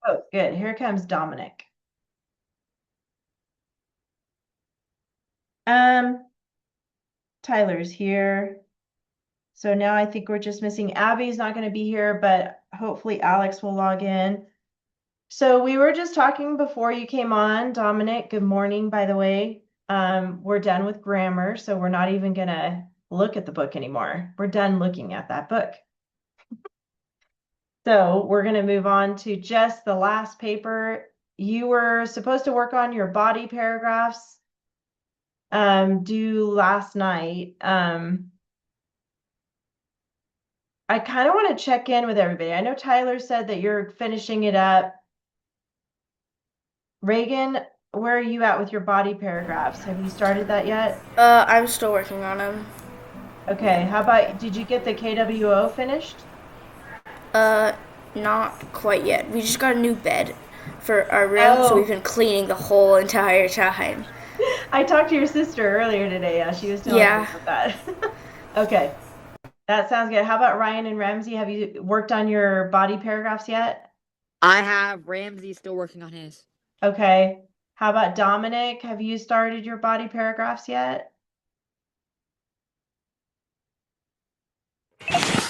Oh, good. Here comes Dominic. Tyler's here. So now I think we're just missing Abby's not going to be here, but hopefully Alex will log in. So we were just talking before you came on, Dominic. Good morning, by the way. We're done with grammar, so we're not even going to look at the book anymore. We're done looking at that book. So we're going to move on to just the last paper. You were supposed to work on your body paragraphs due last night. I kind of want to check in with everybody. I know Tyler said that you're finishing it up. Reagan, where are you at with your body paragraphs? Have you started that yet? I'm still working on them. Okay, how about, did you get the KWO finished? Uh, Not quite yet. We just got a new bed for our room, so we've Oh, been cleaning the whole entire time. I talked to your sister earlier today. Yeah, she was telling me Yeah. about that. Okay, that sounds good. How about Ryan and Ramsey? Have you worked on your body paragraphs yet? I have Ramsey still working on his. Okay. How about Dominic? Have you started your body paragraphs yet?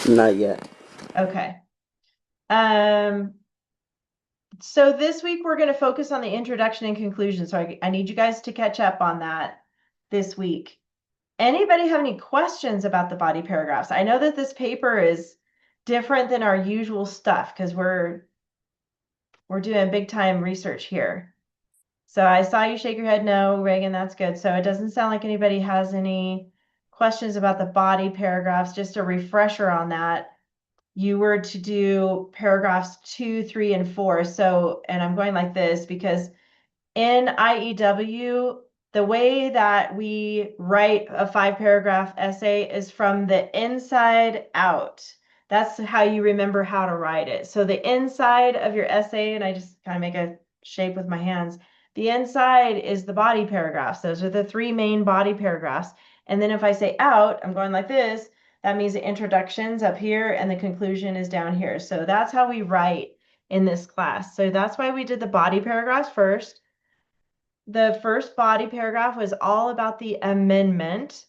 Not yet. Okay. Um, so this week we're going to focus on the introduction and conclusion. So I need you guys to catch up on that this week. Anybody have any questions about the body paragraphs? I know that this paper is different than our usual stuff because we're doing big time research here. So I saw you shake your head no, Reagan, that's good. So it doesn't sound like anybody has any questions about the body paragraphs. Just a refresher on that. You were to do paragraphs 2, 3, and 4. So, and I'm going like this because in IEW, the way that we write a 5-paragraph essay is from the inside out. That's how you remember how to write it. So the inside of your essay, and I just kind of make a shape with my hands, the inside is the body paragraphs. Those are the 3 main body paragraphs. And then if I say out, I'm going like this, that means the introduction's up here and the conclusion is down here. So that's how we write in this class. So that's why we did the body paragraphs first. The first body paragraph was all about the amendment.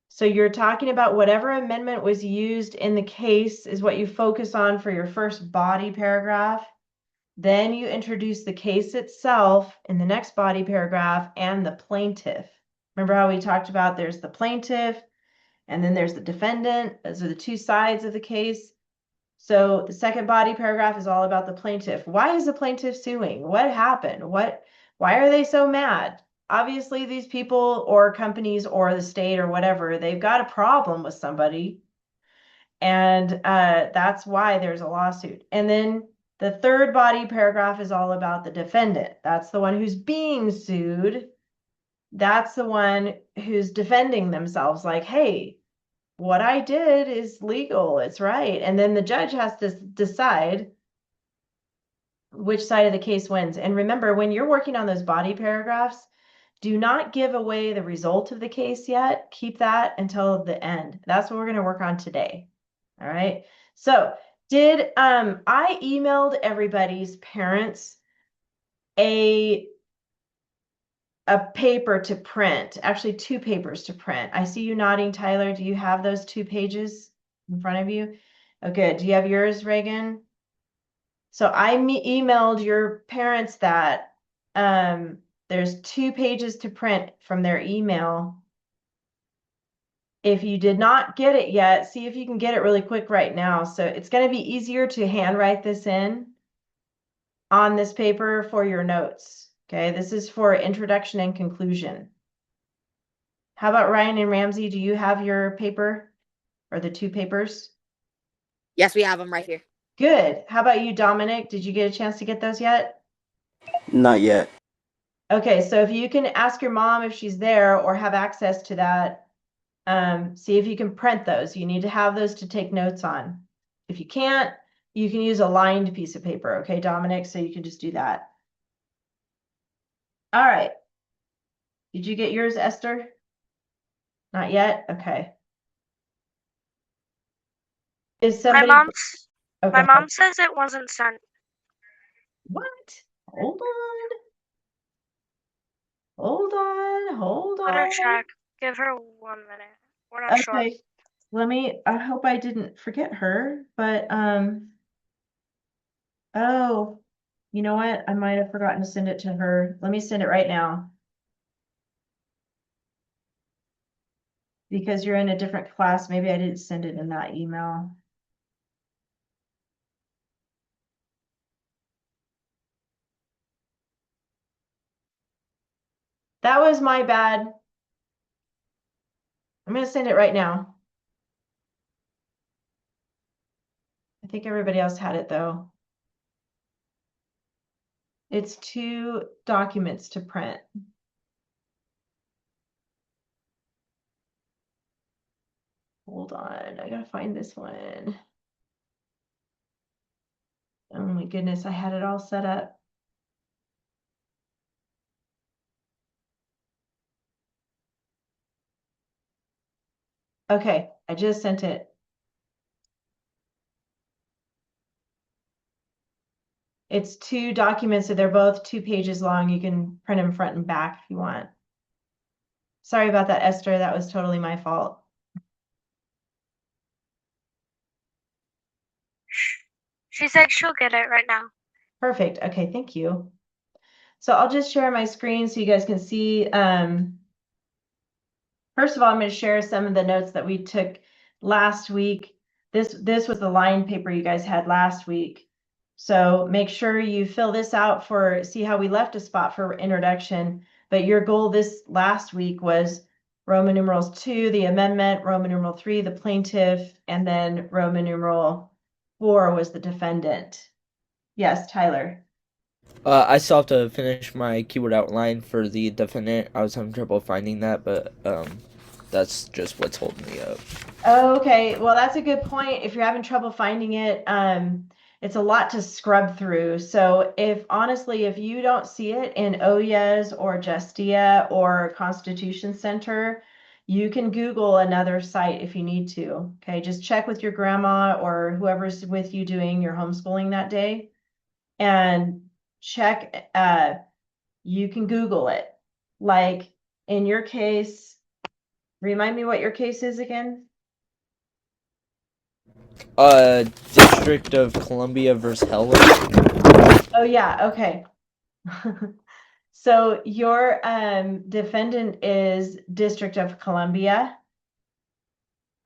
So you're talking about whatever amendment was used in the case is what you focus on for your first body paragraph. Then you introduce the case itself in the next body paragraph and the plaintiff. Remember how we talked about there's the plaintiff and then there's the defendant. Those are the 2 sides of the case. So the second body paragraph is all about the plaintiff. Why is the plaintiff suing? What happened? Why are they so mad? Obviously, these people or companies or the state or whatever, they've got a problem with somebody. And that's why there's a lawsuit. And then the third body paragraph is all about the defendant. That's the one who's being sued. That's the one who's defending themselves, like, hey, what I did is legal, it's right. And then the judge has to decide which side of the case wins. And remember, when you're working on those body paragraphs, do not give away the result of the case yet. Keep that until the end. That's what we're going to work on today. All right. So did I emailed everybody's parents a paper to print, actually 2 papers to print. I see you nodding, Tyler. Do you have those 2 pages in front of you? Oh, good. Do you have yours, Reagan? So I emailed your parents that there's 2 pages to print from their email. If you did not get it yet, see if you can get it really quick right now. So it's going to be easier to handwrite this in on this paper for your notes. Okay, this is for introduction and conclusion. How about Ryan and Ramsey? Do you have your paper or the 2 papers? Yes, we have them right here. Good. How about you, Dominic? Did you get a chance to get those yet? Not yet. Okay, so if you can ask your mom if she's there or have access to that, see if you can print those. You need to have those to take notes on. If you can't, you can use a lined piece of paper, okay, Dominic? So you can just do that. All right. Did you get yours, Esther? Not yet? Okay. Is My somebody, mom oh, go my ahead. mom says it wasn't sent. What? Hold on. Hold on. Hold Let her on. check. Give her 1 minute. We're not sure. Okay. I hope I didn't forget her, but, oh, you know what? I might have forgotten to send it to her. Let me send it right now. Because you're in a different class, maybe I didn't send it in that email. That was my bad. I'm gonna send it right now. I think everybody else had it though. It's 2 documents to print. Hold on, I gotta find this one. Oh my goodness, I had it all set up. Okay, I just sent it. It's 2 documents, so they're both 2 pages long. You can print them front and back if you want. Sorry about that, Esther. That was totally my fault. She said she'll get it right now. Perfect. Okay, thank you. So I'll just share my screen so you guys can see. First of all, I'm going to share some of the notes that we took last week. This was the line paper you guys had last week. So make sure you fill this out see how we left a spot for introduction. But your goal this last week was Roman numerals 2, the amendment, Roman numeral 3, the plaintiff, and then Roman numeral 4 was the defendant. Yes, Tyler. I still have to finish my keyword outline for the defendant. I was having trouble finding that, but that's just what's holding me up. Okay, well, that's a good point. If you're having trouble finding it, it's a lot to scrub through. So honestly, if you don't see it in OYES or Justia or Constitution Center, you can Google another site if you need to. Okay, just check with your grandma or whoever's with you doing your homeschooling that day and check, you can Google it. Like in your case, remind me what your case is again? District of Columbia versus Helen. Oh yeah, okay. So your defendant is District of Columbia.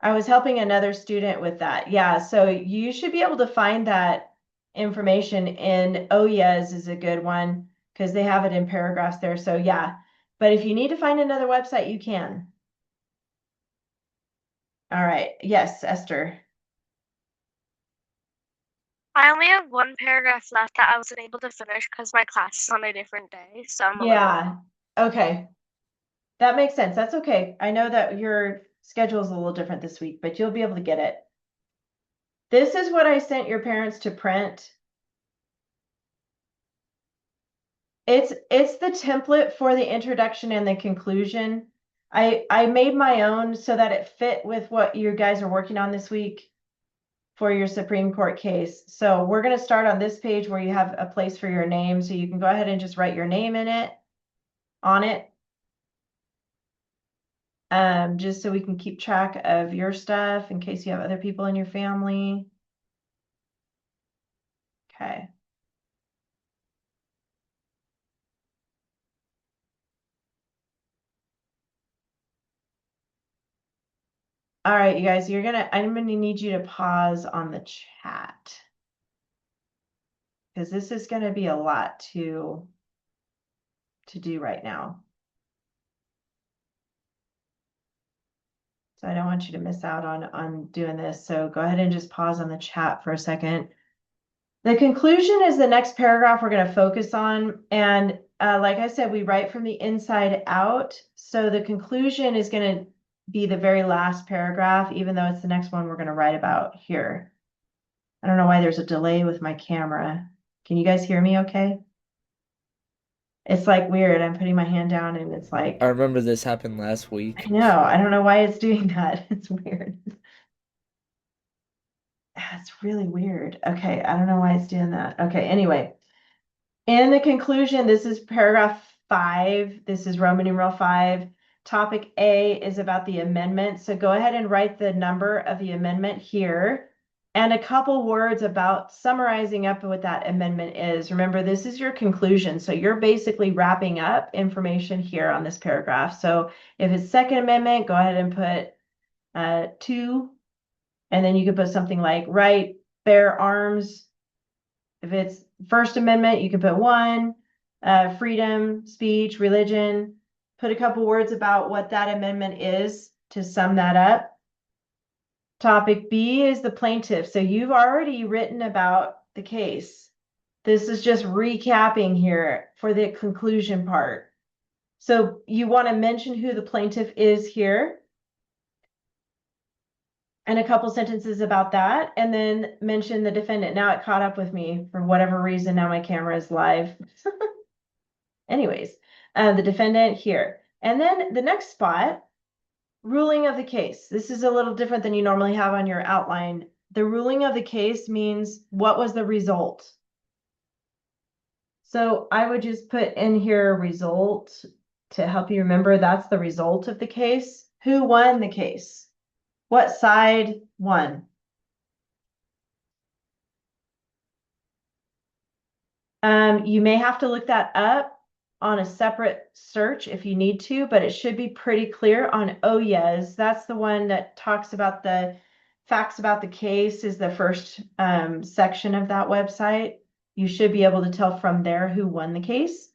I was helping another student with that. Yeah, so you should be able to find that information in OYES is a good one because they have it in paragraphs there. So yeah, but if you need to find another website, you can. All right. Yes, Esther. I only have 1 paragraph left that I wasn't able to finish because my class is on a different day. So I'm a little. Yeah. Okay. That makes sense. That's okay. I know that your schedule is a little different this week, but you'll be able to get it. This is what I sent your parents to print. It's the template for the introduction and the conclusion. I made my own so that it fit with what you guys are working on this week for your Supreme Court case. So we're going to start on this page where you have a place for your name. So you can go ahead and just write your name on it. Just so we can keep track of your stuff in case you have other people in your family. Okay. All right, you guys, I'm gonna need you to pause on the chat. Because this is gonna be a lot to do right now. So I don't want you to miss out on doing this. So go ahead and just pause on the chat for a second. The conclusion is the next paragraph we're going to focus on. And like I said, we write from the inside out. So the conclusion is going to be the very last paragraph, even though it's the next one we're going to write about here. I don't know why there's a delay with my camera. Can you guys hear me okay? It's like weird. I'm putting my hand down and it's like, I remember this happened last week. I know. I don't know why it's doing that. It's weird. It's really weird. Okay, I don't know why it's doing that. Okay, anyway. In the conclusion, this is paragraph 5. This is Roman numeral 5. Topic A is about the amendment. So go ahead and write the number of the amendment here and a couple words about summarizing up what that amendment is. Remember, this is your conclusion. So you're basically wrapping up information here on this paragraph. So if it's Second Amendment, go ahead and put 2. And then you could put something like right, bear arms. If it's First Amendment, you can put 1, freedom, speech, religion. Put a couple words about what that amendment is to sum that up. Topic B is the plaintiff. So you've already written about the case. This is just recapping here for the conclusion part. So you want to mention who the plaintiff is here. And a couple sentences about that, and then mention the defendant. Now it caught up with me for whatever reason. Now my camera is live. Anyways, the defendant here. And then the next spot, ruling of the case. This is a little different than you normally have on your outline. The ruling of the case means what was the result. So I would just put in here result to help you remember that's the result of the case. Who won the case? What side won? You may have to look that up on a separate search if you need to, but it should be pretty clear on OYES. That's the one that talks about the facts about the case is the first section of that website. You should be able to tell from there who won the case.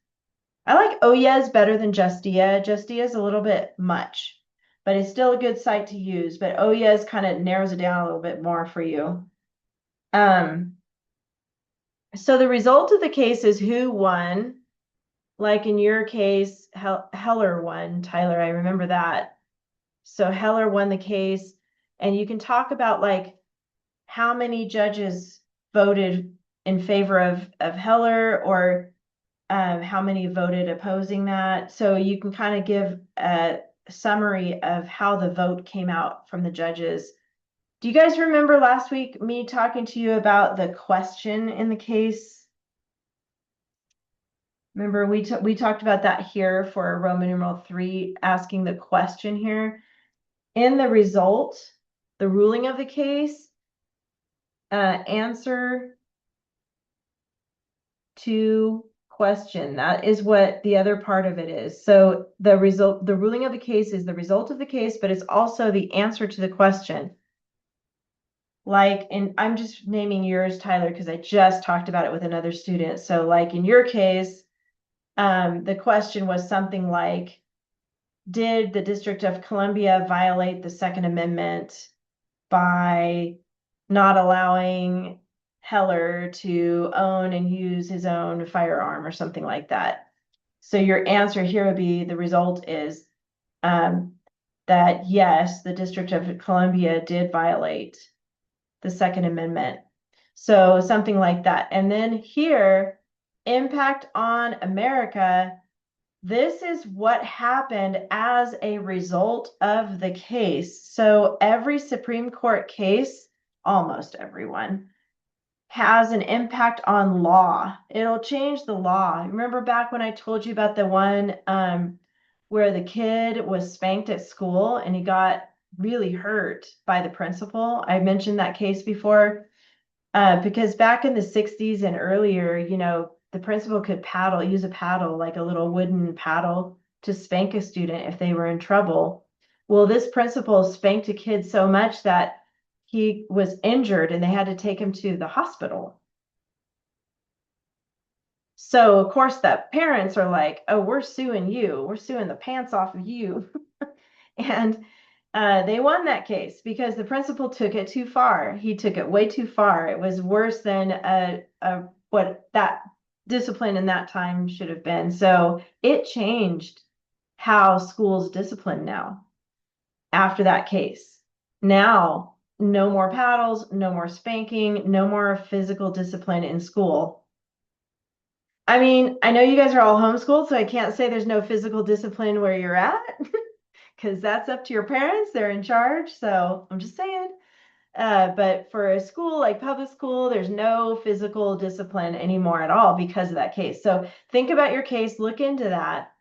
I like OYES better than Justia. Justia is a little bit much, but it's still a good site to use. But OYES kind of narrows it down a little bit more for you. So the result of the case is who won. Like in your case, Heller won. Tyler, I remember that. So Heller won the case. And you can talk about like how many judges voted in favor of Heller or how many voted opposing that. So you can kind of give a summary of how the vote came out from the judges. Do you guys remember last week me talking to you about the question in the case? Remember we talked about that here for Roman numeral 3, asking the question here. In the result, the ruling of the case, answer to question. That is what the other part of it is. So the ruling of the case is the result of the case, but it's also the answer to the question. Like I'm just naming yours, Tyler, because I just talked about it with another student. So like in your case, the question was something like, did the District of Columbia violate the Second Amendment by not allowing Heller to own and use his own firearm or something like that? So your answer here would be the result is that yes, the District of Columbia did violate the Second Amendment. So something like that. And then here, impact on America. This is what happened as a result of the case. So every Supreme Court case, almost everyone, has an impact on law. It'll change the law. Remember back when I told you about the one where the kid was spanked at school and he got really hurt by the principal? I mentioned that case before because back in the 60s and earlier, you know, the principal could use a paddle, like a little wooden paddle, to spank a student if they were in trouble. Well, this principal spanked a kid so much that he was injured and they had to take him to the hospital. So, of course, the parents are like, oh, we're suing you. We're suing the pants off of you. And they won that case because the principal took it too far. He took it way too far. It was worse than what that discipline in that time should have been. So it changed how schools discipline now after that case. Now, no more paddles, no more spanking, no more physical discipline in school. I mean, I know you guys are all homeschooled, so I can't say there's no physical discipline where you're at because that's up to your parents. They're in charge. So I'm just saying. But for a school like public school, there's no physical discipline anymore at all because of that case. So think about your case, look into that.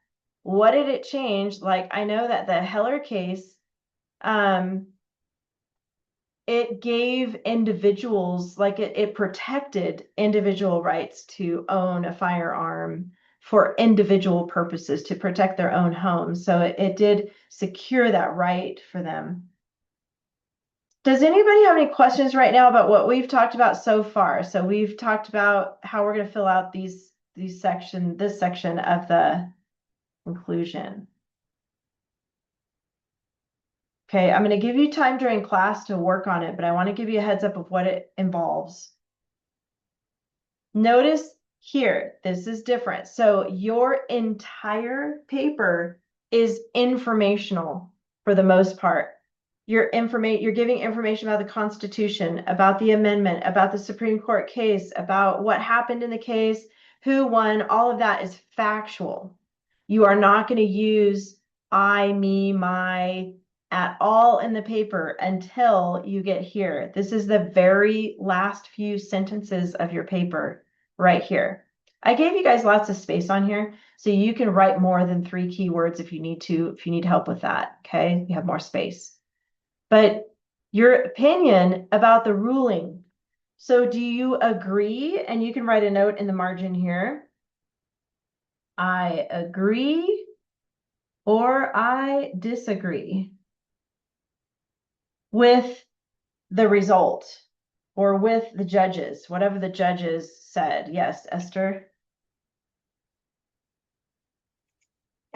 What did it change? Like, I know that the Heller case, it gave individuals, like it protected individual rights to own a firearm for individual purposes to protect their own homes. So it did secure that right for them. Does anybody have any questions right now about what we've talked about so far? So we've talked about how we're going to fill out this section of the conclusion. Okay, I'm going to give you time during class to work on it, but I want to give you a heads up of what it involves. Notice here, this is different. So your entire paper is informational for the most part. You're giving information about the Constitution, about the amendment, about the Supreme Court case, about what happened in the case, who won, all of that is factual. You are not going to use I, me, my at all in the paper until you get here. This is the very last few sentences of your paper right here. I gave you guys lots of space on here, so you can write more than 3 keywords if you need help with that, okay? You have more space. But your opinion about the ruling. So do you agree? And you can write a note in the margin here. I agree or I disagree with the result or with the judges, whatever the judges said. Yes, Esther?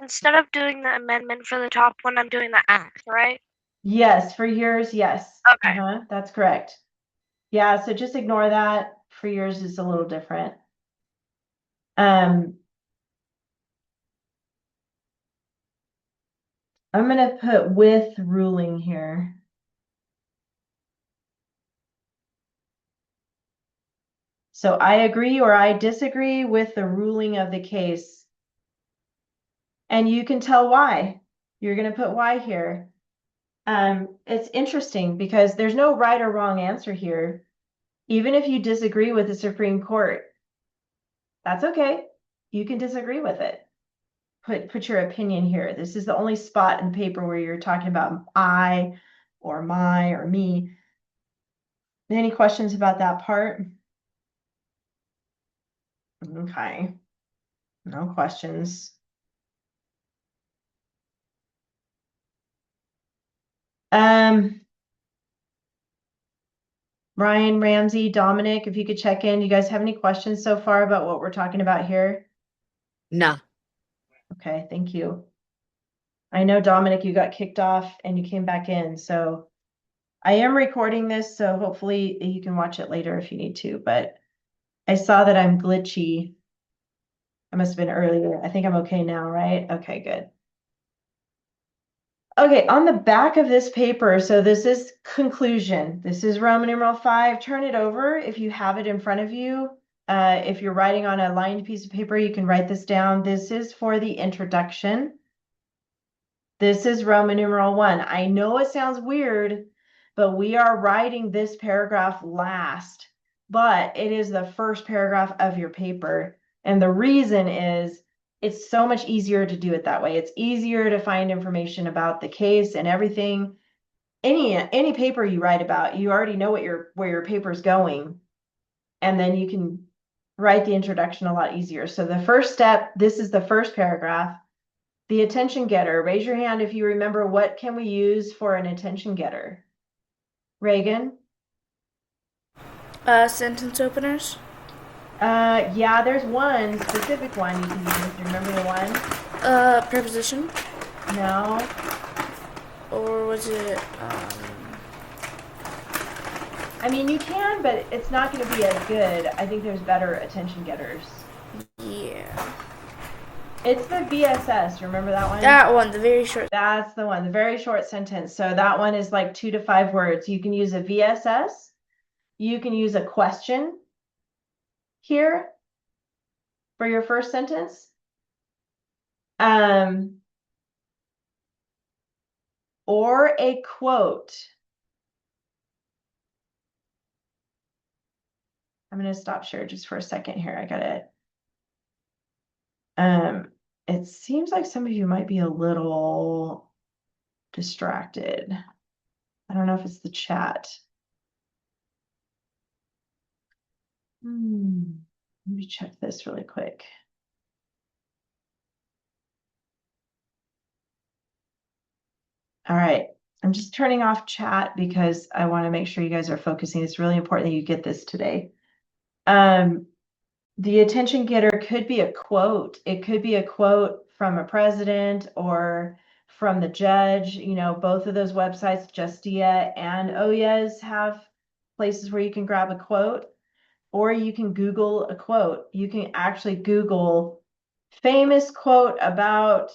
Instead of doing the amendment for the top one, I'm doing the act, right? Yes, for yours, yes. Okay. That's correct. Yeah, so just ignore that. For yours, it's a little different. I'm going to put with ruling here. So I agree or I disagree with the ruling of the case. And you can tell why. You're going to put why here. It's interesting because there's no right or wrong answer here. Even if you disagree with the Supreme Court, that's okay. You can disagree with it. Put your opinion here. This is the only spot in the paper where you're talking about I or my or me. Any questions about that part? Okay. No questions. Ryan, Ramsey, Dominic, if you could check in. You guys have any questions so far about what we're talking about here? No. Okay, thank you. I know, Dominic, you got kicked off and you came back in, so I am recording this, so hopefully you can watch it later if you need to, but I saw that I'm glitchy. I must have been earlier. I think I'm okay now, right? Okay, good. Okay, on the back of this paper, so this is conclusion. This is Roman numeral 5. Turn it over if you have it in front of you. If you're writing on a lined piece of paper, you can write this down. This is for the introduction. This is Roman numeral 1. I know it sounds weird, but we are writing this paragraph last, but it is the first paragraph of your paper. And the reason is it's so much easier to do it that way. It's easier to find information about the case and everything. Any paper you write about, you already know where your paper's going. And then you can write the introduction a lot easier. So the first step, this is the first paragraph. The attention getter. Raise your hand if you remember what can we use for an attention getter. Reagan? Sentence openers. Yeah, there's one specific one you can use. Do you remember the one? Preposition. No. Or was it, I mean, you can, but it's not going to be as good. I think there's better attention getters. yeah. It's the VSS. Remember that one? That one, the very short. That's the one, the very short sentence. So that one is like 2 to 5 words. You can use a VSS. You can use a question here for your first sentence. Or a quote. I'm going to stop share just for a second here. I got it. It seems like some of you might be a little distracted. I don't know if it's the chat. Let me check this really quick. All right. I'm just turning off chat because I want to make sure you guys are focusing. It's really important that you get this today. The attention getter could be a quote. It could be a quote from a president or from the judge. You know, both of those websites, Justia and Oyas, have places where you can grab a quote, or you can Google a quote. You can actually Google famous quote about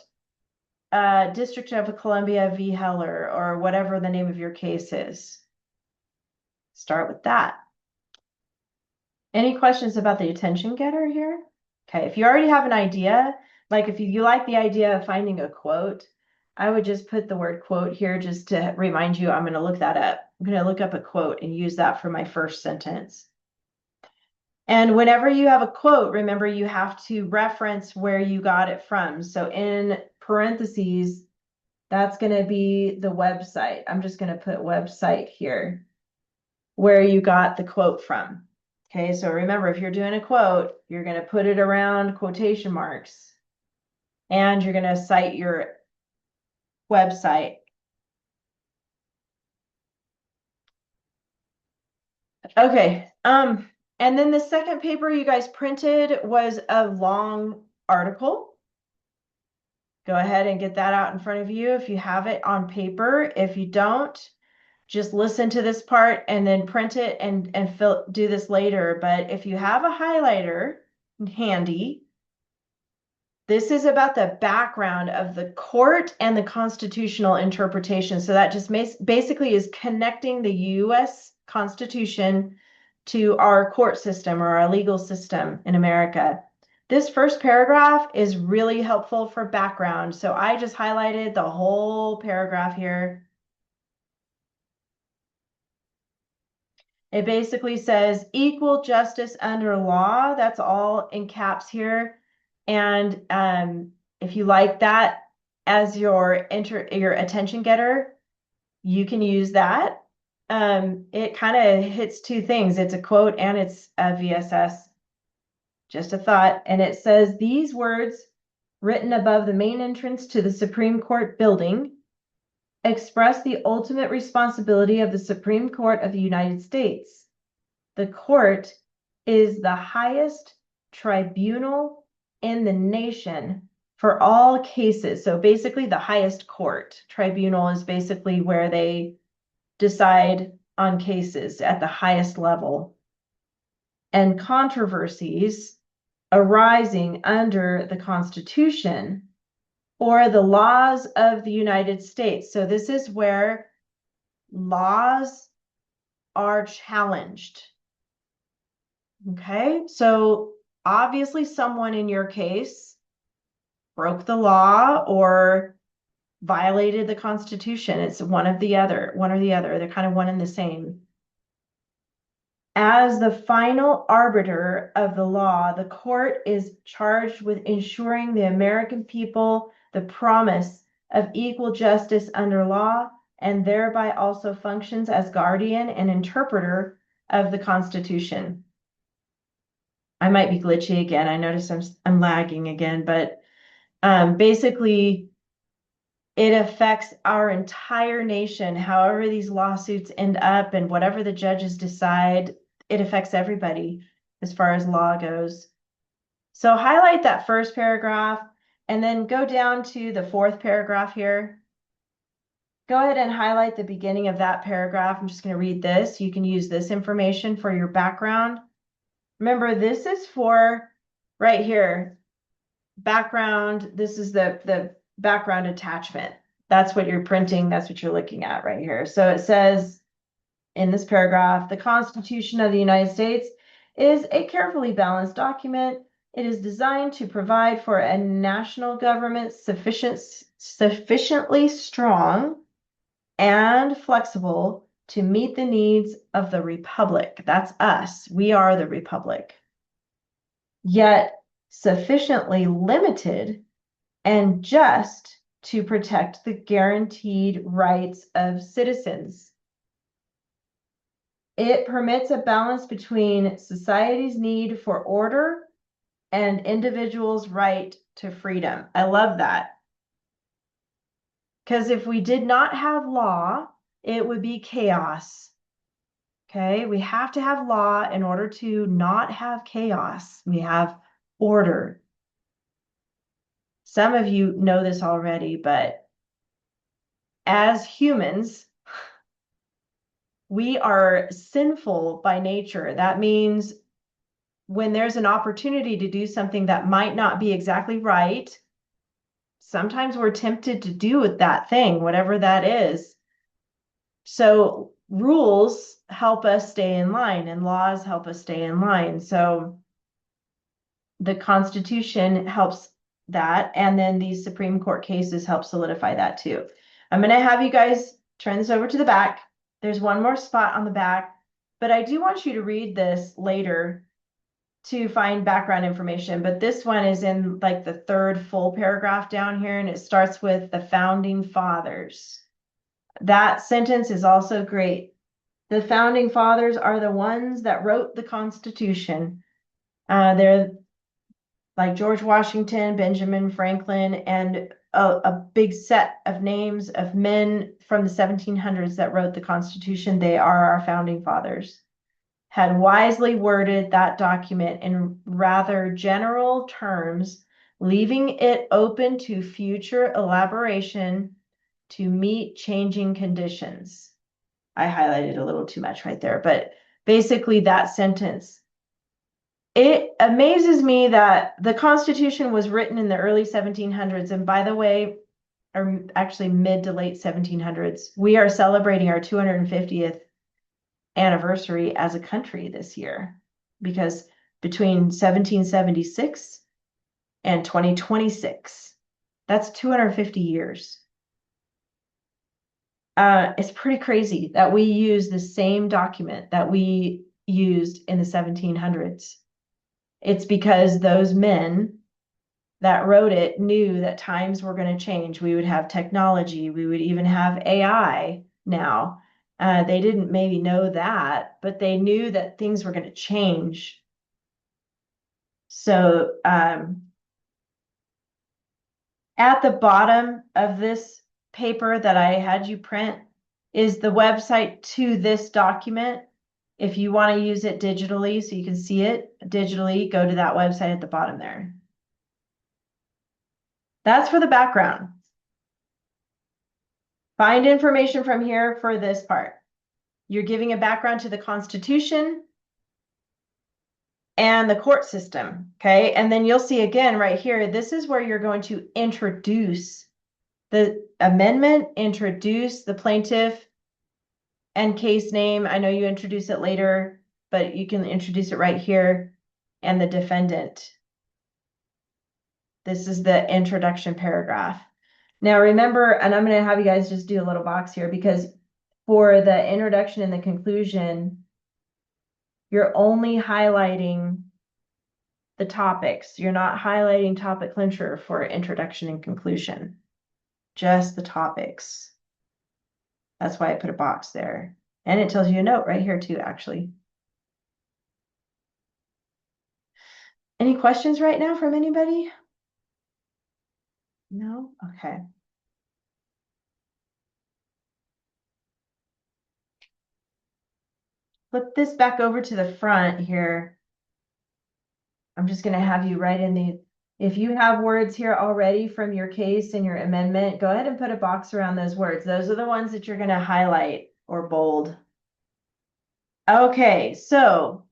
District of Columbia v. Heller, or whatever the name of your case is. Start with that. Any questions about the attention getter here? Okay, if you already have an idea, like if you like the idea of finding a quote, I would just put the word quote here just to remind you I'm going to look that up. I'm going to look up a quote and use that for my first sentence. And whenever you have a quote, remember you have to reference where you got it from. So in parentheses, that's going to be the website. I'm just going to put website here where you got the quote from. Okay, so remember, if you're doing a quote, you're going to put it around quotation marks and you're going to cite your website. Okay, and then the second paper you guys printed was a long article. Go ahead and get that out in front of you if you have it on paper. If you don't, just listen to this part and then print it and do this later. But if you have a highlighter handy, this is about the background of the court and the constitutional interpretation. So that just basically is connecting the U.S. Constitution to our court system or our legal system in America. This first paragraph is really helpful for background. So I just highlighted the whole paragraph here. It basically says equal justice under law. That's all in caps here. And if you like that as your attention getter, you can use that. It kind of hits two things. It's a quote and it's a VSS. Just a thought. And it says these words written above the main entrance to the Supreme Court building express the ultimate responsibility of the Supreme Court of the United States. The court is the highest tribunal in the nation for all cases. So basically the highest court. Tribunal is basically where they decide on cases at the highest level. And controversies arising under the Constitution or the laws of the United States. So this is where laws are challenged. Okay, so obviously someone in your case broke the law or violated the Constitution. It's one or the other. They're kind of one and the same. As the final arbiter of the law, the court is charged with ensuring the American people the promise of equal justice under law, and thereby also functions as guardian and interpreter of the Constitution. I might be glitchy again. I notice I'm lagging again, but basically it affects our entire nation. However these lawsuits end up and whatever the judges decide, it affects everybody as far as law goes. So highlight that first paragraph and then go down to the fourth paragraph here. Go ahead and highlight the beginning of that paragraph. I'm just going to read this. You can use this information for your background. Remember, this is for right here, background. This is the background attachment. That's what you're printing. That's what you're looking at right here. So it says in this paragraph, the Constitution of the United States is a carefully balanced document. It is designed to provide for a national government sufficiently strong and flexible to meet the needs of the Republic. That's us. We are the Republic. Yet sufficiently limited and just to protect the guaranteed rights of citizens. It permits a balance between society's need for order and individuals' right to freedom. I love that. Because if we did not have law, it would be chaos. Okay, we have to have law in order to not have chaos. We have order. Some of you know this already, but as humans, we are sinful by nature. That means when there's an opportunity to do something that might not be exactly right, sometimes we're tempted to do that thing, whatever that is. So rules help us stay in line and laws help us stay in line. So the Constitution helps that. And then these Supreme Court cases help solidify that too. I'm going to have you guys turn this over to the back. There's one more spot on the back, but I do want you to read this later to find background information. But this one is in like the third full paragraph down here, and it starts with the founding fathers. That sentence is also great. The founding fathers are the ones that wrote the Constitution. They're like George Washington, Benjamin Franklin, and a big set of names of men from the 1700s that wrote the Constitution. They are our founding fathers. Had wisely worded that document in rather general terms, leaving it open to future elaboration to meet changing conditions. I highlighted a little too much right there, but basically that sentence. It amazes me that the Constitution was written in the early 1700s. And by the way, or actually mid to late 1700s, we are celebrating our 250th anniversary as a country this year, because between 1776 and 2026, that's 250 years. It's pretty crazy that we use the same document that we used in the 1700s. It's because those men that wrote it knew that times were going to change. We would have technology. We would even have AI now. They didn't maybe know that, but they knew that things were going to change. So at the bottom of this paper that I had you print is the website to this document. If you want to use it digitally so you can see it digitally, go to that website at the bottom there. That's for the background. Find information from here for this part. You're giving a background to the Constitution and the court system, okay? And then you'll see again right here, this is where you're going to introduce the amendment, introduce the plaintiff and case name. I know you introduce it later, but you can introduce it right here, and the defendant. This is the introduction paragraph. Now remember, and I'm going to have you guys just do a little box here, because for the introduction and the conclusion, you're only highlighting the topics. You're not highlighting topic clincher for introduction and conclusion, just the topics. That's why I put a box there. And it tells you a note right here too, actually. Any questions right now from anybody? No? Okay. Flip this back over to the front here. I'm just going to have you write in the, if you have words here already from your case and your amendment, go ahead and put a box around those words. Those are the ones that you're going to highlight or bold. Okay, so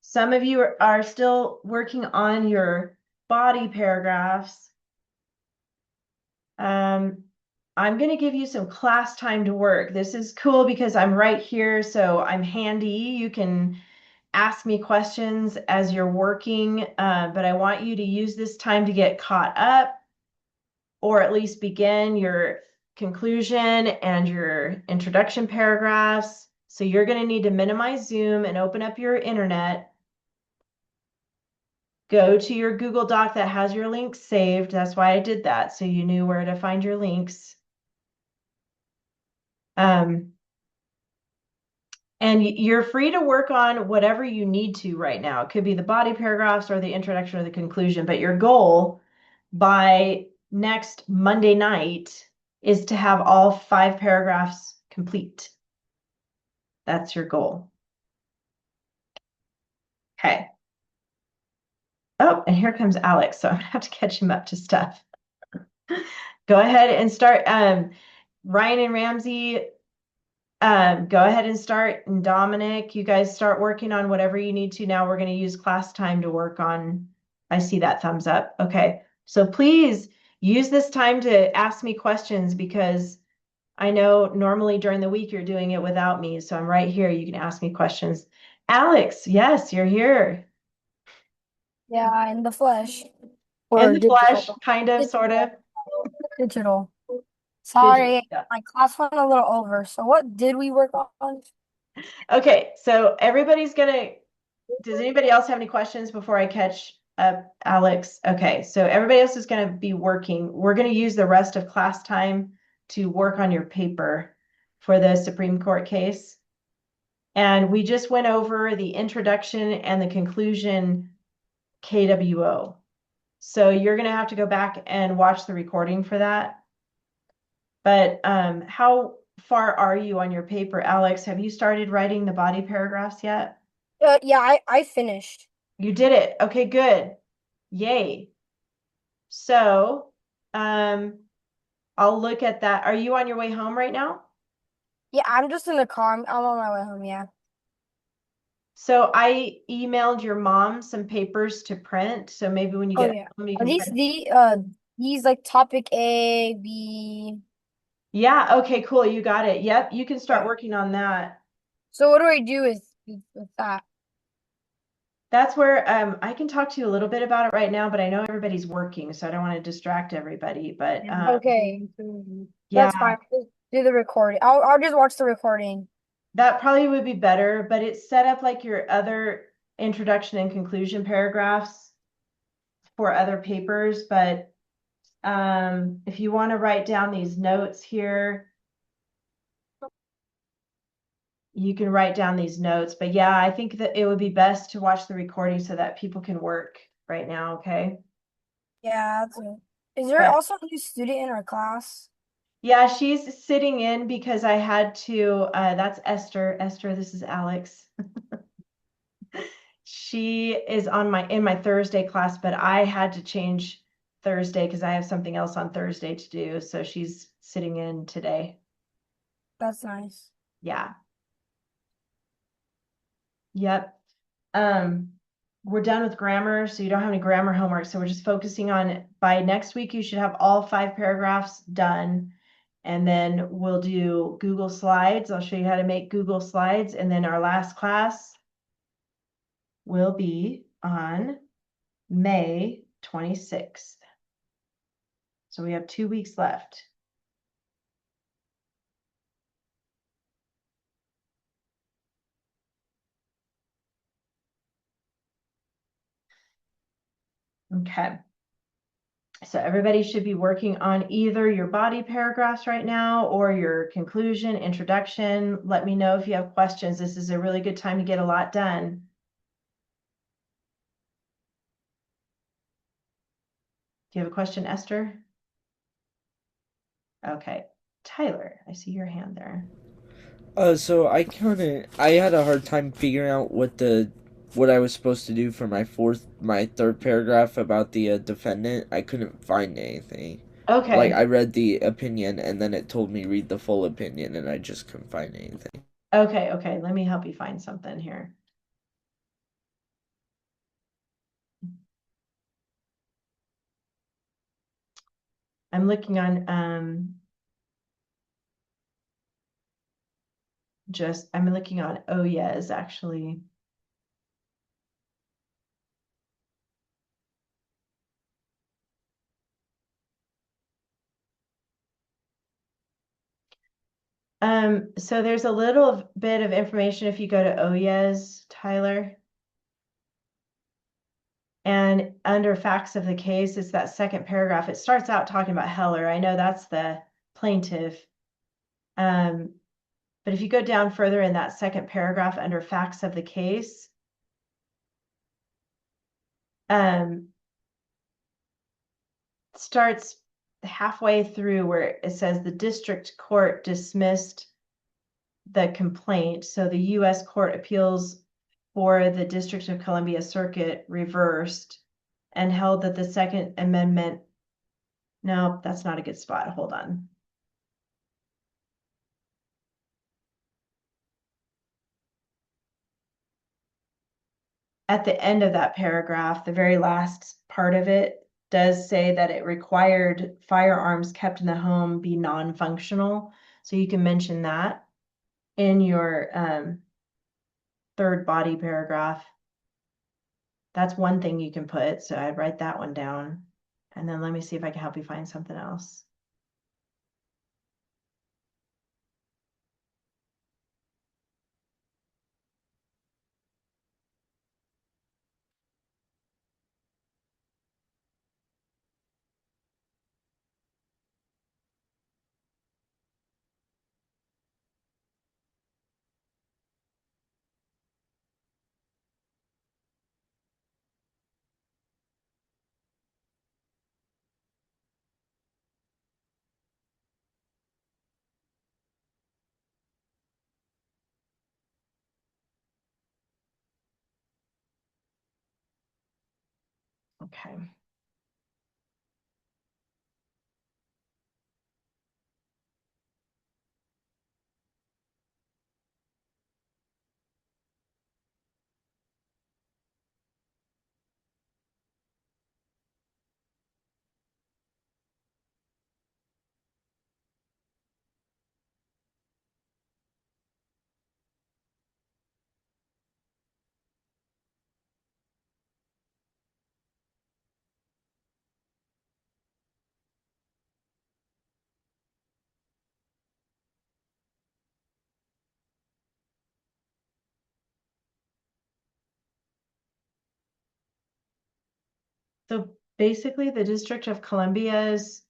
some of you are still working on your body paragraphs. I'm going to give you some class time to work. This is cool because I'm right here, so I'm handy. You can ask me questions as you're working, but I want you to use this time to get caught up, or at least begin your conclusion and your introduction paragraphs. So you're going to need to minimize Zoom and open up your internet. Go to your Google Doc that has your links saved. That's why I did that, so you knew where to find your links. And you're free to work on whatever you need to right now. It could be the body paragraphs or the introduction or the conclusion, but your goal by next Monday night is to have all 5 paragraphs complete. That's your goal. Okay. Oh, and here comes Alex, so I'm gonna have to catch him up to stuff. Go ahead and start. Ryan and Ramsey, go ahead and start. And Dominic, you guys start working on whatever you need to. Now we're going to use class time to work on. I see that thumbs up. Okay. So please use this time to ask me questions, because I know normally during the week you're doing it without me. So I'm right here. You can ask me questions. Alex, yes, you're here. Yeah, in the flesh. In the digital. flesh, kind of, sort of. Digital. Sorry, Yeah. my class went a little over. So what did we work on? Okay, so everybody's gonna, does anybody else have any questions before I catch up Alex? Okay, so everybody else is gonna be working. We're gonna use the rest of class time to work on your paper for the Supreme Court case. And we just went over the introduction and the conclusion KWO. So you're gonna have to go back and watch the recording for that. But how far are you on your paper, Alex? Have you started writing the body paragraphs yet? Yeah, I finished. You did it. Okay, good. Yay. So, I'll look at that. Are you on your way home right now? Yeah, I'm just in the car. I'm on my way home, yeah. So I emailed your mom some papers to print. So maybe when you Oh get yeah. home, you Are can these print. these like topic A, B? Yeah, okay, cool. You got it. Yep, you can start Okay. working on that. So what do I do with that? That's where I can talk to you a little bit about it right now, but I know everybody's working, so I don't want to distract everybody. But Okay. yeah, That's fine. Just do the recording. I'll just watch the recording. that probably would be better, but it's set up like your other introduction and conclusion paragraphs for other papers. But if you want to write down these notes here, you can write down these notes. But yeah, I think that it would be best to watch the recording so that people can work right now, okay? Yeah, that's it. Is there Okay. also a new student in our class? Yeah, she's sitting in because I had to, that's Esther. Esther, this is Alex. She is on in my Thursday class, but I had to change Thursday because I have something else on Thursday to do. So she's sitting in today. That's nice. Yeah. Yep. We're done with grammar, so you don't have any grammar homework. So we're just focusing on, by next week, you should have all 5 paragraphs done. And then we'll do Google Slides. I'll show you how to make Google Slides. And then our last class will be on May 26th. So we have 2 weeks left. Okay. So everybody should be working on either your body paragraphs right now or your conclusion, introduction. Let me know if you have questions. This is a really good time to get a lot done. Do you have a question, Esther? Okay. Tyler, I see your hand there. So I had a hard time figuring out what I was supposed to do for my third paragraph about the defendant. I couldn't find anything. Okay. Like I read the opinion and then it told me read the full opinion and I just couldn't find anything. Okay, okay. Let me help you find something here. I'm looking on I'm looking on OYES actually. So there's a little bit of information if you go to OYES, Tyler. And under facts of the case, it's that second paragraph. It starts out talking about Heller. I know that's the plaintiff. But if you go down further in that second paragraph under facts of the case, starts halfway through where it says the district court dismissed the complaint. So the U.S. Court Appeals for the District of Columbia Circuit reversed and held that the Second Amendment. No, that's not a good spot. Hold on. At the end of that paragraph, the very last part of it does say that it required firearms kept in the home be non-functional. So you can mention that in your third body paragraph. That's one thing you can put. So I'd write that one down. And then let me see if I can help you find something else. Okay. So basically the District of Columbia's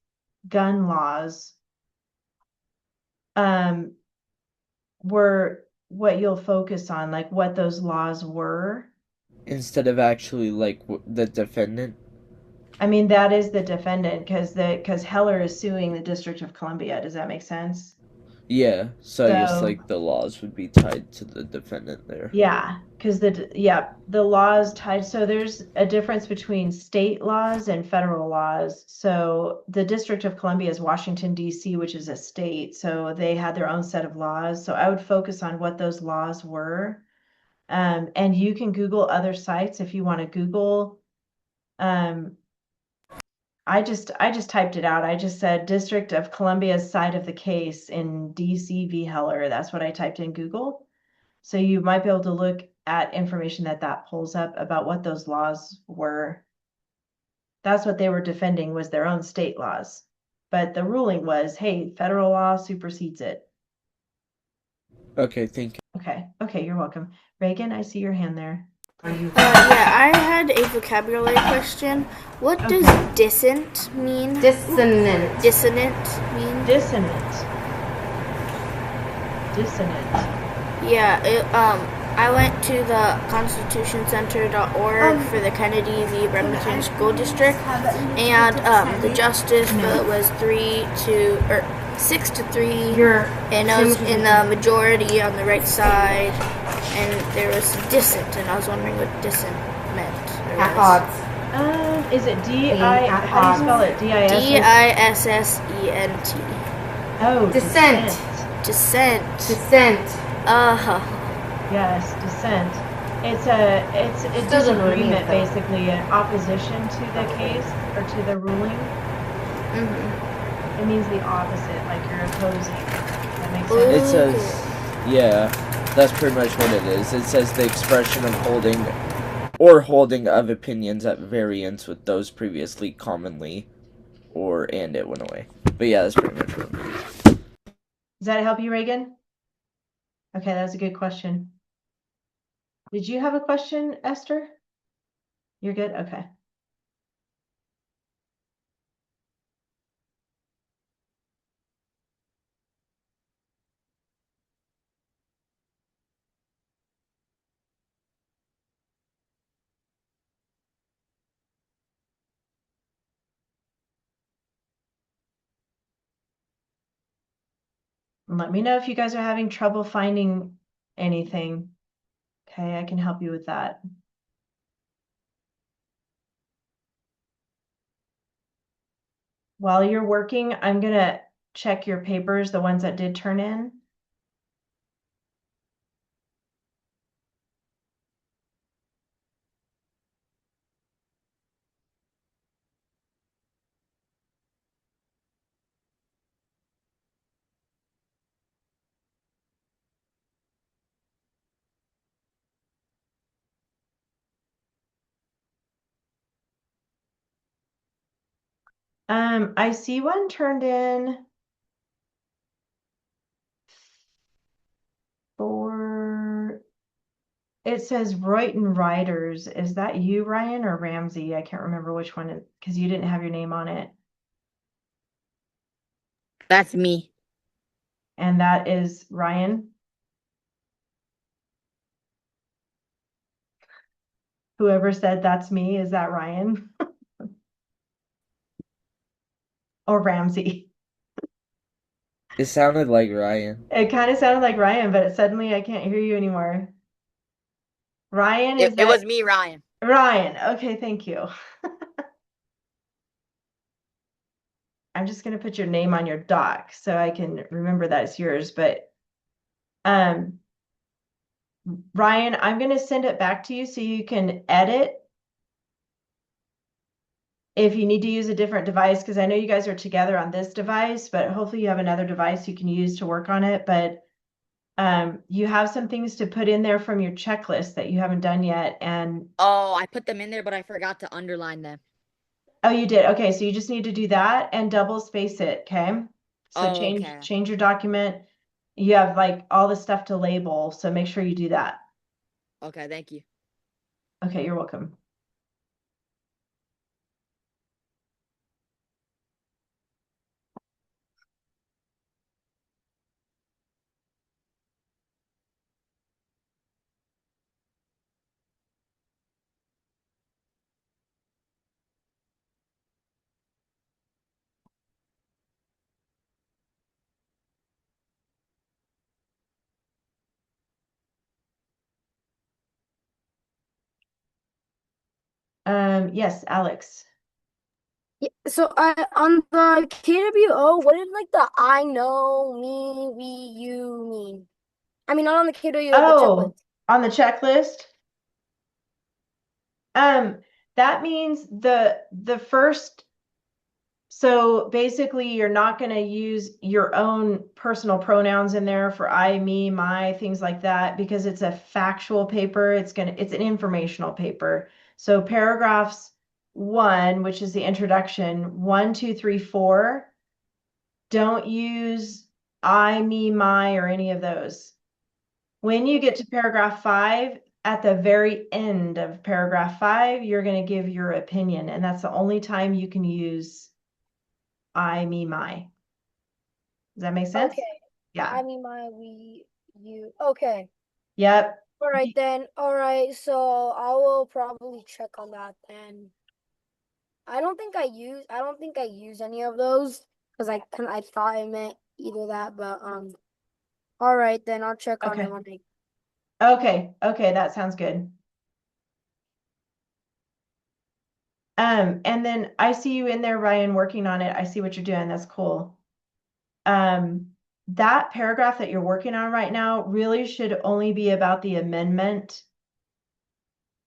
gun laws were what you'll focus on, like what those laws were. Instead of actually like the defendant. I mean, that is the defendant because Heller is suing the District of Columbia. Does that make sense? Yeah, so I guess So- like the laws would be tied to the defendant there. Yeah, because the laws tied. So there's a difference between state laws and federal laws. So the District of Columbia is Washington, D.C., which is a state. So they had their own set of laws. So I would focus on what those laws were. And you can Google other sites if you want to Google. I just typed it out. I just said District of Columbia's side of the case in DC v. Heller. That's what I typed in Google. So you might be able to look at information that pulls up about what those laws were. That's what they were defending, was their own state laws. But the ruling was, hey, federal law supersedes it. Okay, thank you. Okay, you're welcome. Reagan, I see your hand there. Are you? Yeah, I had a vocabulary question. What does dissent mean? Dissonant. Dissonant mean? Dissonant. Yeah, I went to the constitutioncenter.org for the Kennedy v. Bremerton School District, and the justice vote was 6-3, and I was in the majority on the right side, and there was dissent, and I was wondering what dissent meant. Half odds. Is it D-I, how do you spell it? D-I-S-S-E-N-T. Oh, Dissent. Dissent. Dissent. Yes, dissent. It's a Still don't know what it means, disagreement, though. basically, an opposition to the case or to the ruling. Mm-hmm. It means the opposite, like you're opposing. That makes Ooh. sense. It says, yeah, that's pretty much what it is. It says the expression of holding of opinions at variance with those previously commonly, and it went away. But yeah, that's pretty much what it means. Does that help you, Reagan? Okay, that's a good question. Did you have a question, Esther? You're good? Okay. Let me know if you guys are having trouble finding anything. Okay, I can help you with that. While you're working, I'm gonna check your papers, the ones that did turn in. I see one turned in for, it says Royton Riders. Is that you, Ryan, or Ramsey? I can't remember which one, because you didn't have your name on it. That's me. And that is Ryan. Whoever said that's me, is that Ryan? Or Ramsey? It sounded like Ryan. It kind of sounded like Ryan, but suddenly I can't hear you anymore. Ryan, is It that was me, Ryan. Ryan? Okay, thank you. I'm just gonna put your name on your doc so I can remember that it's yours. But Ryan, I'm gonna send it back to you so you can edit if you need to use a different device, because I know you guys are together on this device, but hopefully you have another device you can use to work on it. But you have some things to put in there from your checklist that you haven't done yet. And Oh, I put them in there, but I forgot to underline them. oh, you did. Okay, so you just need to do that and double space it, okay? So Oh, okay. change your document. You have like all the stuff to label, so make sure you do that. Okay, thank you. Okay, you're welcome. Yes, Alex. Yeah, so I on the KWO, what did like the I know, me, we, you mean? I mean, not on the KWO, the Oh, checklist. on the checklist. Um, that means the first, so basically you're not going to use your own personal pronouns in there for I, me, my, things like that, because it's a factual paper. It's an informational paper. So paragraphs 1, which is the introduction, 1, 2, 3, 4, don't use I, me, my, or any of those. When you get to paragraph 5, at the very end of paragraph 5, you're going to give your opinion, and that's the only time you can use I, me, my. Does that make sense? Okay. Yeah. I mean, my, we, you. Okay. Yep. All right then. All right. So I will probably check on that then. I don't think I use any of those because I thought I meant either that, but all right then I'll check on it Okay. when I. Okay. Okay. That sounds good. And then I see you in there, Ryan, working on it. I see what you're doing. That's cool. That paragraph that you're working on right now really should only be about the amendment.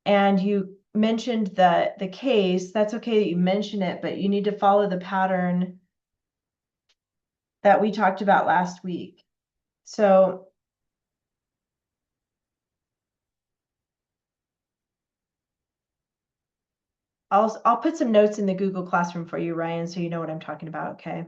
And you mentioned the case. That's okay that you mention it, but you need to follow the pattern that we talked about last week. So I'll put some notes in the Google Classroom for you, Ryan, so you know what I'm talking about, okay?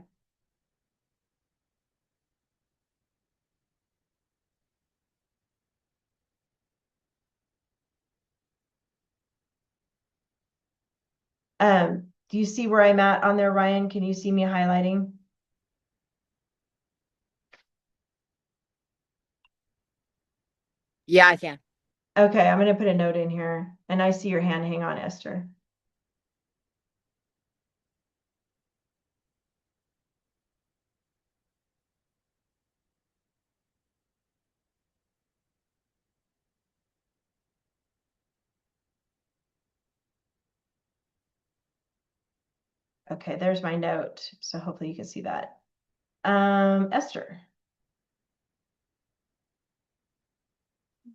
Do you see where I'm at on there, Ryan? Can you see me highlighting? Yeah, I can. Okay, I'm gonna put a note in here, and I see your hand. Hang on, Esther. Okay, there's my note. So hopefully you can see that. Esther.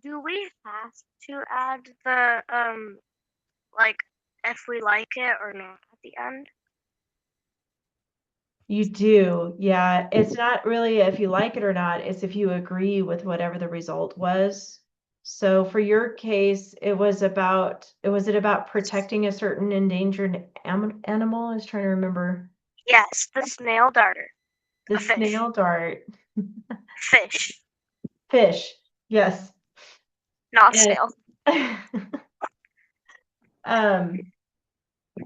Do we have to add the like if we like it or not at the end? You do, yeah. It's not really if you like it or not, it's if you agree with whatever the result was. So for your case, was it about protecting a certain endangered animal? I was trying to remember. Yes, the snail darter. The A fish. snail dart. Fish, Fish, yes. not And snail. um,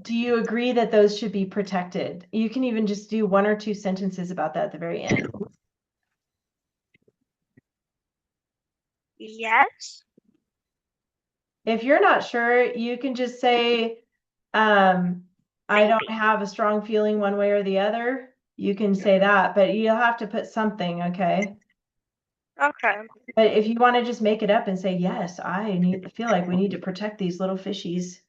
do you agree that those should be protected? You can even just do 1 or 2 sentences about that at the very end. Yes. If you're not sure, you can just say, I don't Maybe. have a strong feeling one way or the other. You can say that, but you'll have to put something, okay? Okay. But if you want to just make it up and say, yes, feel like we need to protect these little fishies.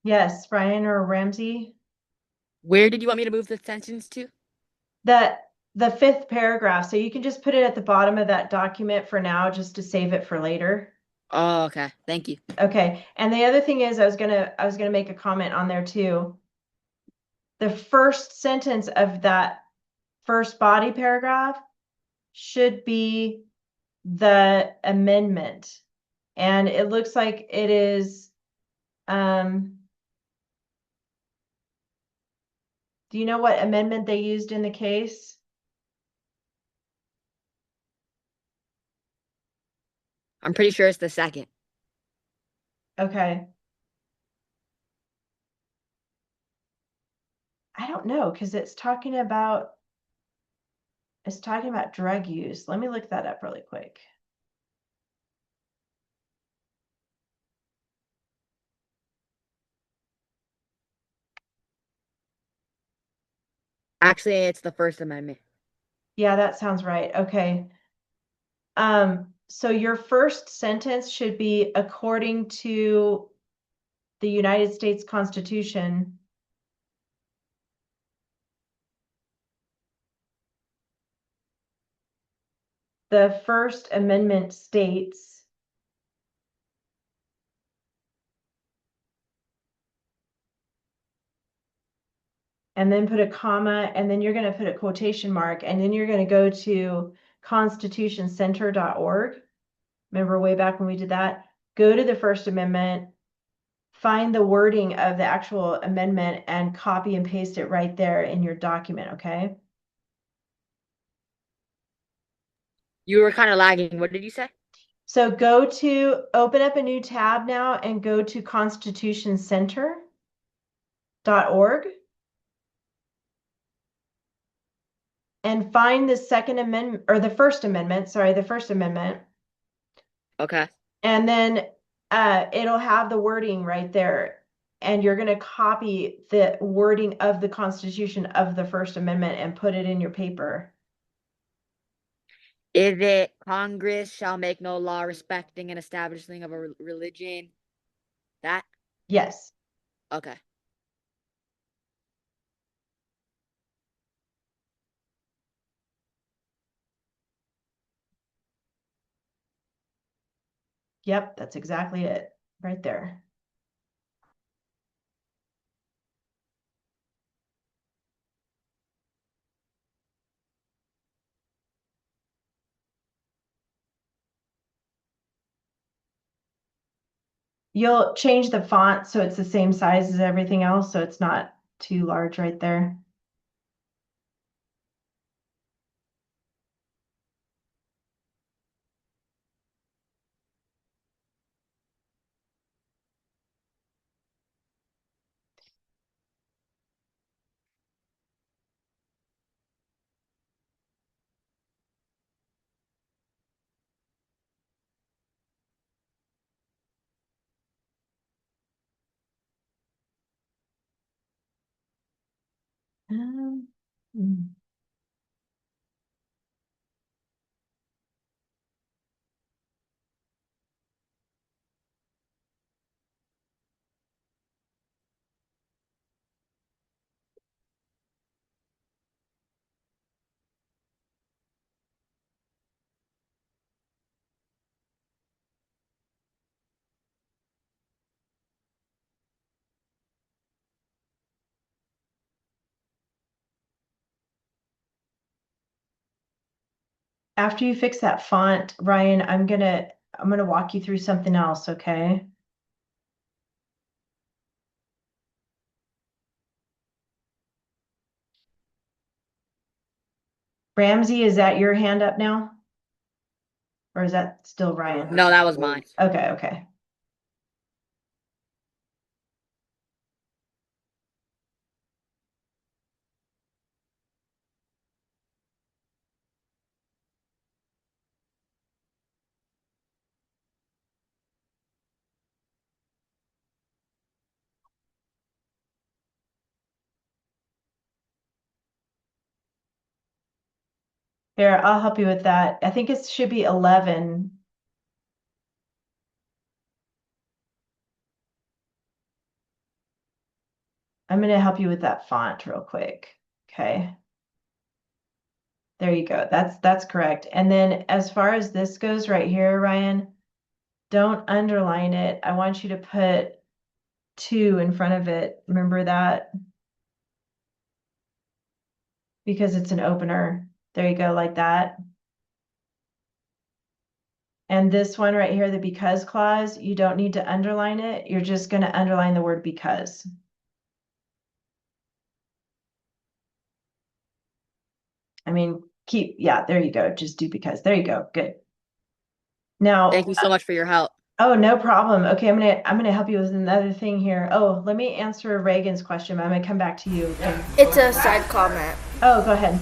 Yes, Brian or Ramsey. Where did you want me to move the sentence to? That the 5th paragraph. So you can just put it at the bottom of that document for now, just to save it for later. Oh, okay. Thank you. Okay. And the other thing is I was gonna make a comment on there too. The first sentence of that first body paragraph should be the amendment. And it looks like it is, do you know what amendment they used in the case? I'm pretty sure it's the second. Okay. I don't know, because it's talking about drug use. Let me look that up really quick. Actually, it's the First Amendment. Yeah, that sounds right. Okay. So your first sentence should be according to the United States Constitution. The First Amendment states, and then put a comma, and then you're going to put a quotation mark, and then you're going to go to constitutioncenter.org. Remember way back when we did that? Go to the First Amendment, find the wording of the actual amendment, and copy and paste it right there in your document, okay? You were kind of lagging. What did you say? So open up a new tab now and go to constitutioncenter.org and find the Second Amendment, or the First Amendment, sorry, the First Amendment. Okay. And then it'll have the wording right there. And you're going to copy the wording of the Constitution of the First Amendment and put it in your paper. Is it Congress shall make no law respecting an establishing of a religion? That? Yes. Okay. Yep, that's exactly it, right there. You'll change the font so it's the same size as everything else, so it's not too large right there. Hmm. After you fix that font, Ryan, I'm gonna walk you through something else, okay? Ramsey, is that your hand up now? Or is that still Ryan? No, that was mine. Okay, okay. Here, I'll help you with that. I think it should be 11. I'm gonna help you with that font real quick. Okay. There you go. That's correct. And then as far as this goes right here, Ryan, don't underline it. I want you to put 2 in front of it. Remember that? Because it's an opener. There you go, like that. And this one right here, the because clause, you don't need to underline it. You're just going to underline the word because. I mean, yeah, there you go. Just do because. There you go. Good. Now, Thank you so much for your help. oh, no problem. Okay, I'm gonna help you with another thing here. Oh, let me answer Reagan's question. I'm gonna come back to you. It's a side comment. Oh, go ahead.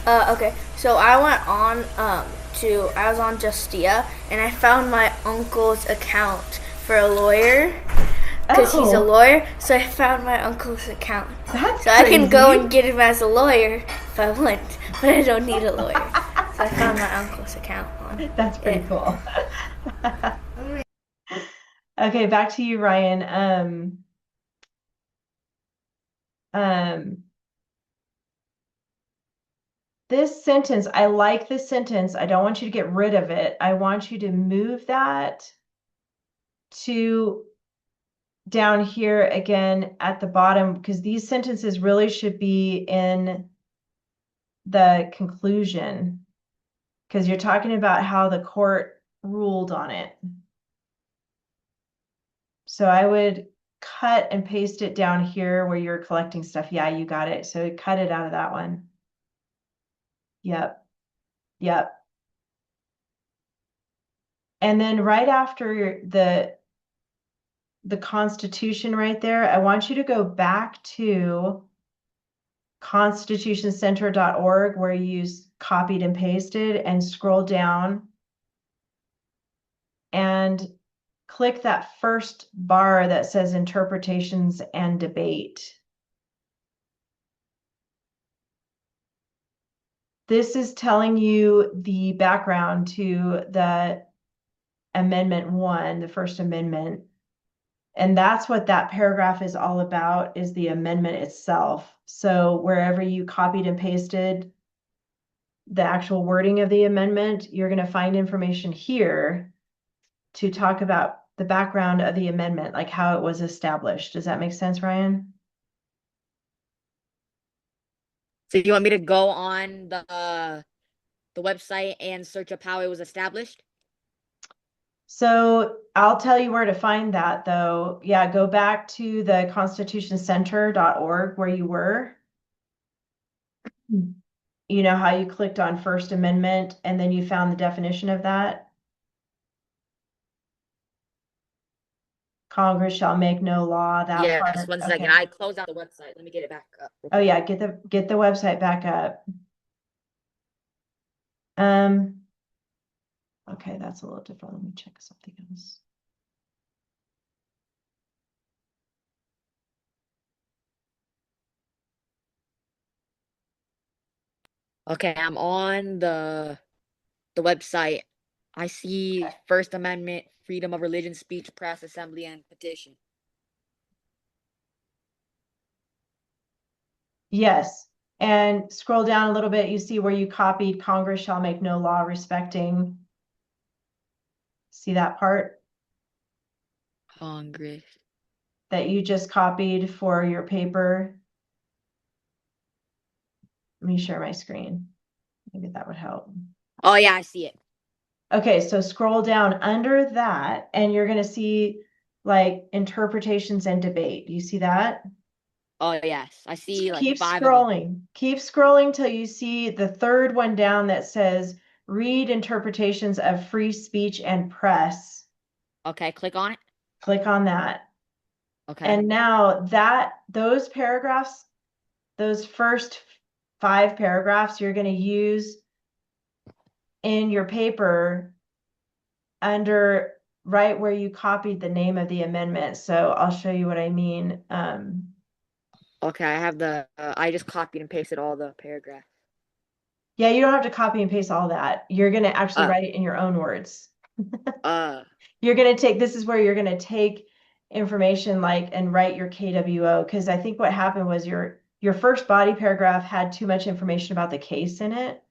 Okay, so I went on I was on Justia, and I found my uncle's account for a lawyer because he's a lawyer. So I found my uncle's account. That's so I can go crazy. and get him as a lawyer if I want, but I don't need a lawyer. So I found my uncle's account on. That's pretty cool. Okay, back to you, Ryan. This sentence, I like this sentence. I don't want you to get rid of it. I want you to move that to down here again at the bottom, because these sentences really should be in the conclusion, because you're talking about how the court ruled on it. So I would cut and paste it down here where you're collecting stuff. Yeah, you got it. So cut it out of that one. Yep. Yep. And then right after the Constitution right there, I want you to go back to constitutioncenter.org where you copied and pasted and scroll down and click that first bar that says interpretations and debate. This is telling you the background to the Amendment 1, the First Amendment. And that's what that paragraph is all about, is the amendment itself. So wherever you copied and pasted the actual wording of the amendment, you're going to find information here to talk about the background of the amendment, like how it was established. Does that make sense, Ryan? So you want me to go on the website and search up how it was established? So I'll tell you where to find that though. Yeah, go back to the constitutioncenter.org where you were. You know how you clicked on First Amendment and then you found the definition of that? Congress shall make no law, that Yes, part. one second. Okay. I closed out the website. Let me get it back up. Oh yeah, get the website back up. Okay, that's a little different. Let me check something else. Okay, I'm on the website. I see First Amendment, freedom of religion, speech, press, assembly, and petition. Yes. And scroll down a little bit, you see where you copied Congress shall make no law respecting. See that part Congress. that you just copied for your paper? Let me share my screen. Maybe that would help. Oh yeah, I see it. Okay, so scroll down under that and you're gonna see like interpretations and debate. Do you see that? Oh yes, I see like Keep 5 of them. scrolling. Keep scrolling till you see the third one down that says read interpretations of free speech and press. Okay, click on it. Click on that. Okay. And now those paragraphs, those first 5 paragraphs, you're going to use in your paper under right where you copied the name of the amendment. So I'll show you what I mean. Okay, I have I just copied and pasted all the paragraphs. Yeah, you don't have to copy and paste all that. You're going to actually write it in your own words. You're going to take, this is where you're going to take information like and write your KWO, because I think what happened was your first body paragraph had too much information about the case in it.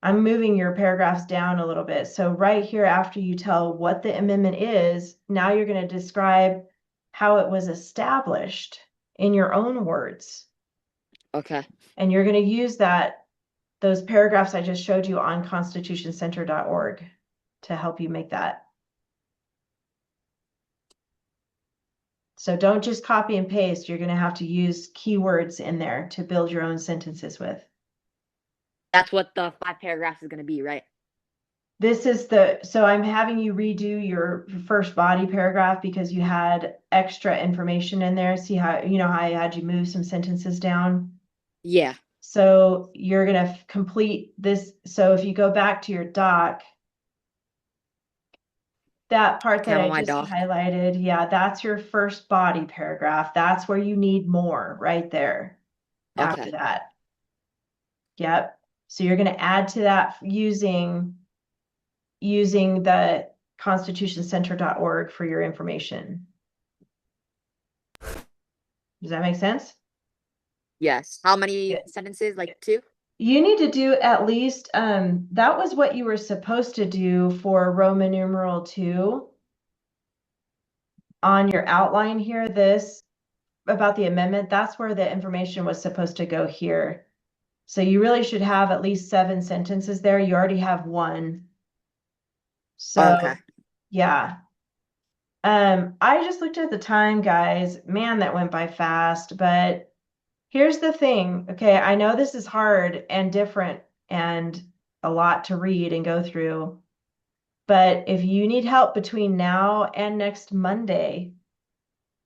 I'm moving your paragraphs down a little bit. So right here, after you tell what the amendment is, now you're going to describe how it was established in your own words. Okay. And you're going to use those paragraphs I just showed you on constitutioncenter.org to help you make that. So don't just copy and paste. You're going to have to use keywords in there to build your own sentences with. That's what the 5 paragraphs is going to be, right? So I'm having you redo your first body paragraph because you had extra information in there. See how, how I had you move some sentences down? Yeah. So you're going to complete this. So if you go back to your doc, that part Okay, that I'm I on my just doc. highlighted, yeah, that's your first body paragraph. That's where you need more right there after Okay. that. Yep. So you're going to add to that using the constitutioncenter.org for your information. Does that make sense? Yes. How many sentences? Like 2? You need to do at least, that was what you were supposed to do for Roman numeral 2 on your outline here, this about the amendment. That's where the information was supposed to go here. So you really should have at least 7 sentences there. You already have 1. So Okay. yeah. I just looked at the time, guys. Man, that went by fast, but here's the thing. Okay, I know this is hard and different and a lot to read and go through, but if you need help between now and next Monday,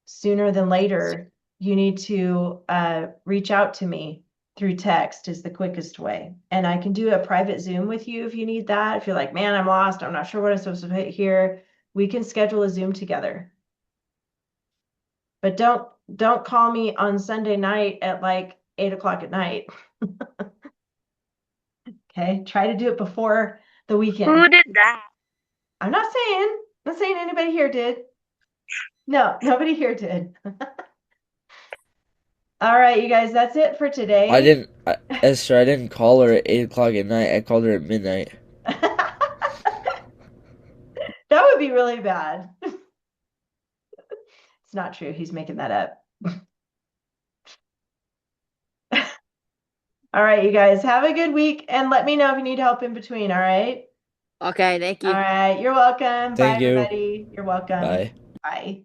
sooner than later, you need to reach out to me through text is the quickest way. And I can do a private Zoom with you if you need that. If you're like, man, I'm lost, I'm not sure what I'm supposed to put here, we can schedule a Zoom together. But don't call me on Sunday night at like 8 o'clock at night. Okay, try to do it before the weekend. Who did that? I'm not saying anybody here did. No, nobody here did. All right, you guys, that's it for today. Esther, I didn't call her at 8 o'clock at night. I called her at midnight. That would would be really bad. It's not true. He's making that up. All right, you guys have a good week and let me know if you need help in between. All right. Okay, thank you. All right. You're welcome. Bye, Thank you. everybody. You're welcome. Bye. Bye.